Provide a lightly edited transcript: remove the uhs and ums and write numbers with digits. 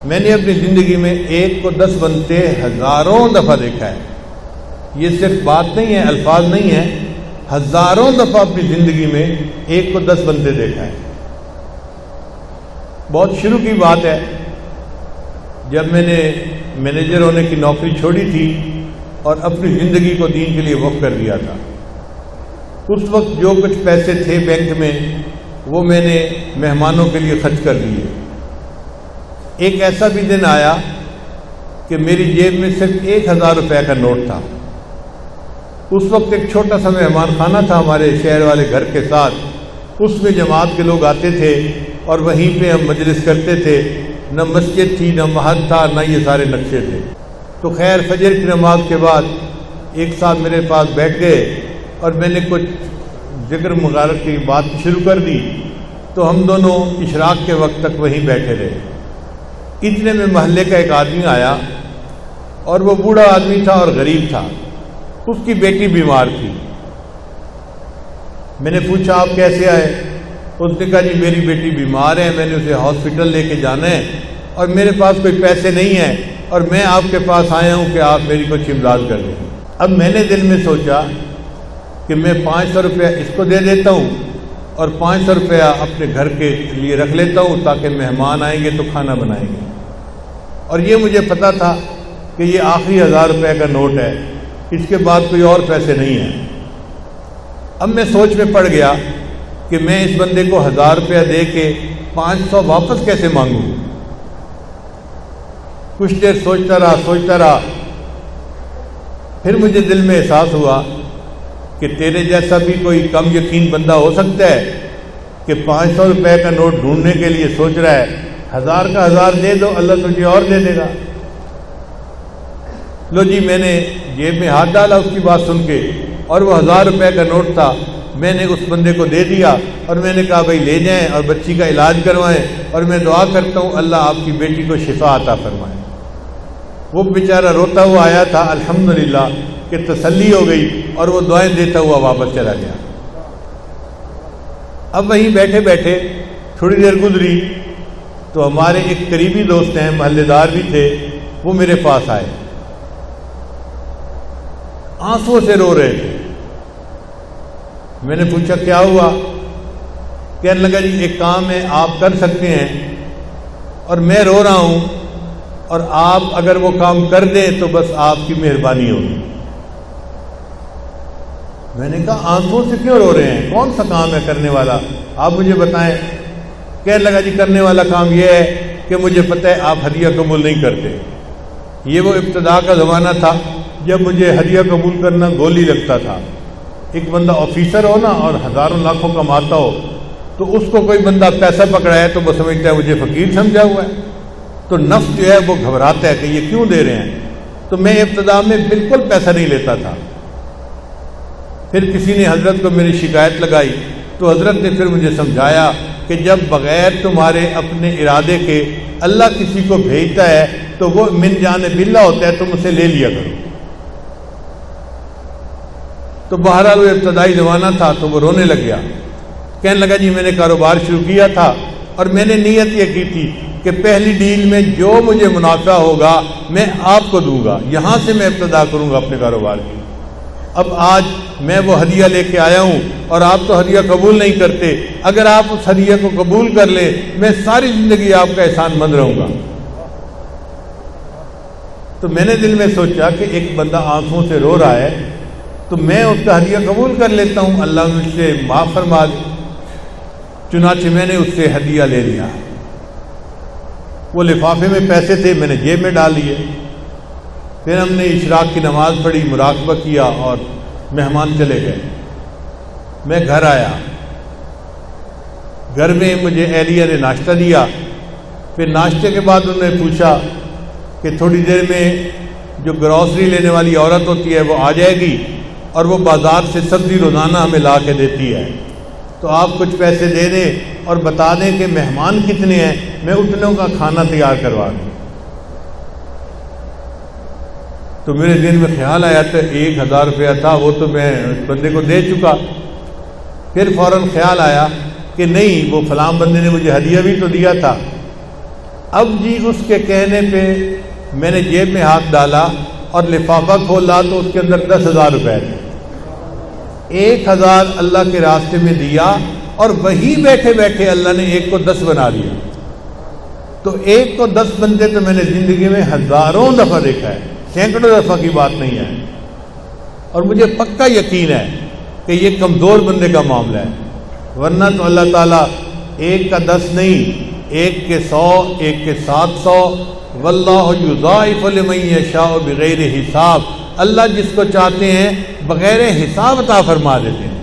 میں نے اپنی زندگی میں 1 کو 10 بنتے ہزاروں دفعہ دیکھا ہے. یہ صرف بات نہیں ہے، الفاظ نہیں ہے، ہزاروں دفعہ اپنی زندگی میں 1 کو 10 بنتے دیکھا ہے. بہت شروع کی بات ہے، جب میں نے مینیجر ہونے کی نوکری چھوڑی تھی اور اپنی زندگی کو دین کے لیے وقف کر دیا تھا. اس وقت جو کچھ پیسے تھے بینک میں وہ میں نے مہمانوں کے لیے خرچ کر دیے. ایک ایسا بھی دن آیا کہ میری جیب میں صرف 1000 روپے کا نوٹ تھا. اس وقت ایک چھوٹا سا مہمان خانہ تھا ہمارے شہر والے گھر کے ساتھ، اس میں جماعت کے لوگ آتے تھے اور وہیں پہ ہم مجلس کرتے تھے. نہ مسجد تھی، نہ محل تھا، نہ یہ سارے نقشے تھے. تو خیر فجر کی نماز کے بعد ایک ساتھ میرے پاس بیٹھ گئے اور میں نے کچھ ذکر مبارک کی بات شروع کر دی. تو ہم دونوں اشراق کے وقت تک وہیں بیٹھے رہے. اتنے میں محلے کا ایک آدمی آیا اور وہ بوڑھا آدمی تھا اور غریب تھا. اس کی بیٹی بیمار تھی. میں نے پوچھا آپ کیسے آئے؟ اس نے کہا جی میری بیٹی بیمار ہے، میں نے اسے ہاسپٹل لے کے جانا ہے اور میرے پاس کوئی پیسے نہیں ہیں اور میں آپ کے پاس آیا ہوں کہ آپ میری کچھ امداد کر دیں. اب میں نے دل میں سوچا کہ میں 500 روپیہ اس کو دے دیتا ہوں اور 500 روپیہ اپنے گھر کے لیے رکھ لیتا ہوں تاکہ مہمان آئیں گے تو کھانا بنائیں گے. اور یہ مجھے پتا تھا کہ یہ آخری 1000 روپے کا نوٹ ہے، اس کے بعد کوئی اور پیسے نہیں ہیں. اب میں سوچ میں پڑ گیا کہ میں اس بندے کو 1000 روپیہ دے کے 500 واپس کیسے مانگوں. کچھ دیر سوچتا رہا. پھر مجھے دل میں احساس ہوا کہ تیرے جیسا بھی کوئی کم یقین بندہ ہو سکتا ہے کہ 500 روپے کا نوٹ ڈھونڈنے کے لیے سوچ رہا ہے. 1000 کا 1000 دے دو، اللہ تجھے اور دے دے گا. لو جی میں نے جیب میں ہاتھ ڈالا اس کی بات سن کے اور وہ 1000 روپے کا نوٹ تھا. میں نے اس بندے کو دے دیا اور میں نے کہا بھائی لے جائیں اور بچی کا علاج کروائیں اور میں دعا کرتا ہوں اللہ آپ کی بیٹی کو شفا عطا فرمائے. وہ بیچارہ روتا ہوا آیا تھا، الحمدللہ کہ تسلی ہو گئی اور وہ دعائیں دیتا ہوا واپس چلا گیا. اب وہیں بیٹھے بیٹھے تھوڑی دیر گزری تو ہمارے ایک قریبی دوست ہیں، محلے دار بھی تھے، وہ میرے پاس آئے، آنسوں سے رو رہے تھے. میں نے پوچھا کیا ہوا؟ کہنے لگا جی ایک کام ہے آپ کر سکتے ہیں اور میں رو رہا ہوں اور آپ اگر وہ کام کر دیں تو بس آپ کی مہربانی ہوگی. میں نے کہا آنسوں سے کیوں رو رہے ہیں؟ کون سا کام ہے کرنے والا؟ آپ مجھے بتائیں. کہنے لگا جی کرنے والا کام یہ ہے کہ مجھے پتہ ہے آپ ہدیہ قبول نہیں کرتے. یہ وہ ابتدا کا زمانہ تھا جب مجھے ہدیہ قبول کرنا گولی لگتا تھا. ایک بندہ آفیسر ہو نا اور ہزاروں لاکھوں کماتا ہو تو اس کو کوئی بندہ پیسہ پکڑائے تو وہ سمجھتا ہے مجھے فقیر سمجھا ہوا ہے، تو نفس جو ہے وہ گھبراتا ہے کہ یہ کیوں دے رہے ہیں. تو میں ابتدا میں بالکل پیسہ نہیں لیتا تھا. پھر کسی نے حضرت کو میری شکایت لگائی تو حضرت نے پھر مجھے سمجھایا کہ جب بغیر تمہارے اپنے ارادے کے اللہ کسی کو بھیجتا ہے تو وہ من جانب اللہ ہوتا ہے، تم اسے لے لیا کرو. تو بہرحال وہ ابتدائی زمانہ تھا تو وہ رونے لگ گیا. کہنے لگا جی میں نے کاروبار شروع کیا تھا اور میں نے نیت یہ کی تھی کہ پہلی ڈیل میں جو مجھے منافع ہوگا میں آپ کو دوں گا، یہاں سے میں ابتدا کروں گا اپنے کاروبار کی. اب آج میں وہ ہدیہ لے کے آیا ہوں اور آپ تو ہدیہ قبول نہیں کرتے. اگر آپ اس ہدیہ کو قبول کر لیں میں ساری زندگی آپ کا احسان مند رہوں گا. تو میں نے دل میں سوچا کہ ایک بندہ آنکھوں سے رو رہا ہے تو میں اس کا ہدیہ قبول کر لیتا ہوں، اللہ مجھ سے معاف فرما دے. چنانچہ میں نے اس سے ہدیہ لے لیا. وہ لفافے میں پیسے تھے، میں نے جیب میں ڈال لیے. پھر ہم نے اشراق کی نماز پڑھی، مراقبہ کیا اور مہمان چلے گئے. میں گھر آیا، گھر میں مجھے اہلیہ نے ناشتہ دیا. پھر ناشتے کے بعد انہوں نے پوچھا کہ تھوڑی دیر میں جو گروسری لینے والی عورت ہوتی ہے وہ آ جائے گی اور وہ بازار سے سبزی روزانہ ہمیں لا کے دیتی ہے، تو آپ کچھ پیسے دے دیں اور بتا دیں کہ مہمان کتنے ہیں، میں اتنوں کا کھانا تیار کروا دوں. تو میرے ذہن میں خیال آیا تو 1000 روپیہ تھا وہ تو میں اس بندے کو دے چکا. پھر فوراً خیال آیا کہ نہیں، وہ فلاں بندے نے مجھے ہدیہ بھی تو دیا تھا. اب جی اس کے کہنے پہ میں نے جیب میں ہاتھ ڈالا اور لفافہ کھولا تو اس کے اندر 10,000 روپے تھے. 1,000 اللہ کے راستے میں دیا اور وہی بیٹھے بیٹھے اللہ نے ایک کو 10 بنا دیا. تو ایک کو 10 بنتے تو میں نے زندگی میں ہزاروں دفعہ دیکھا ہے, سینکڑوں دفعہ کی بات نہیں ہے. اور مجھے پکا یقین ہے کہ یہ کمزور بندے کا معاملہ ہے, ورنہ تو اللہ تعالیٰ ایک کا 10 نہیں, ایک کے 100, ایک کے 700. واللہ یضاعف لمن یشاء بغیر حساب. اللہ جس کو چاہتے ہیں بغیر حساب عطا فرما دیتے ہیں.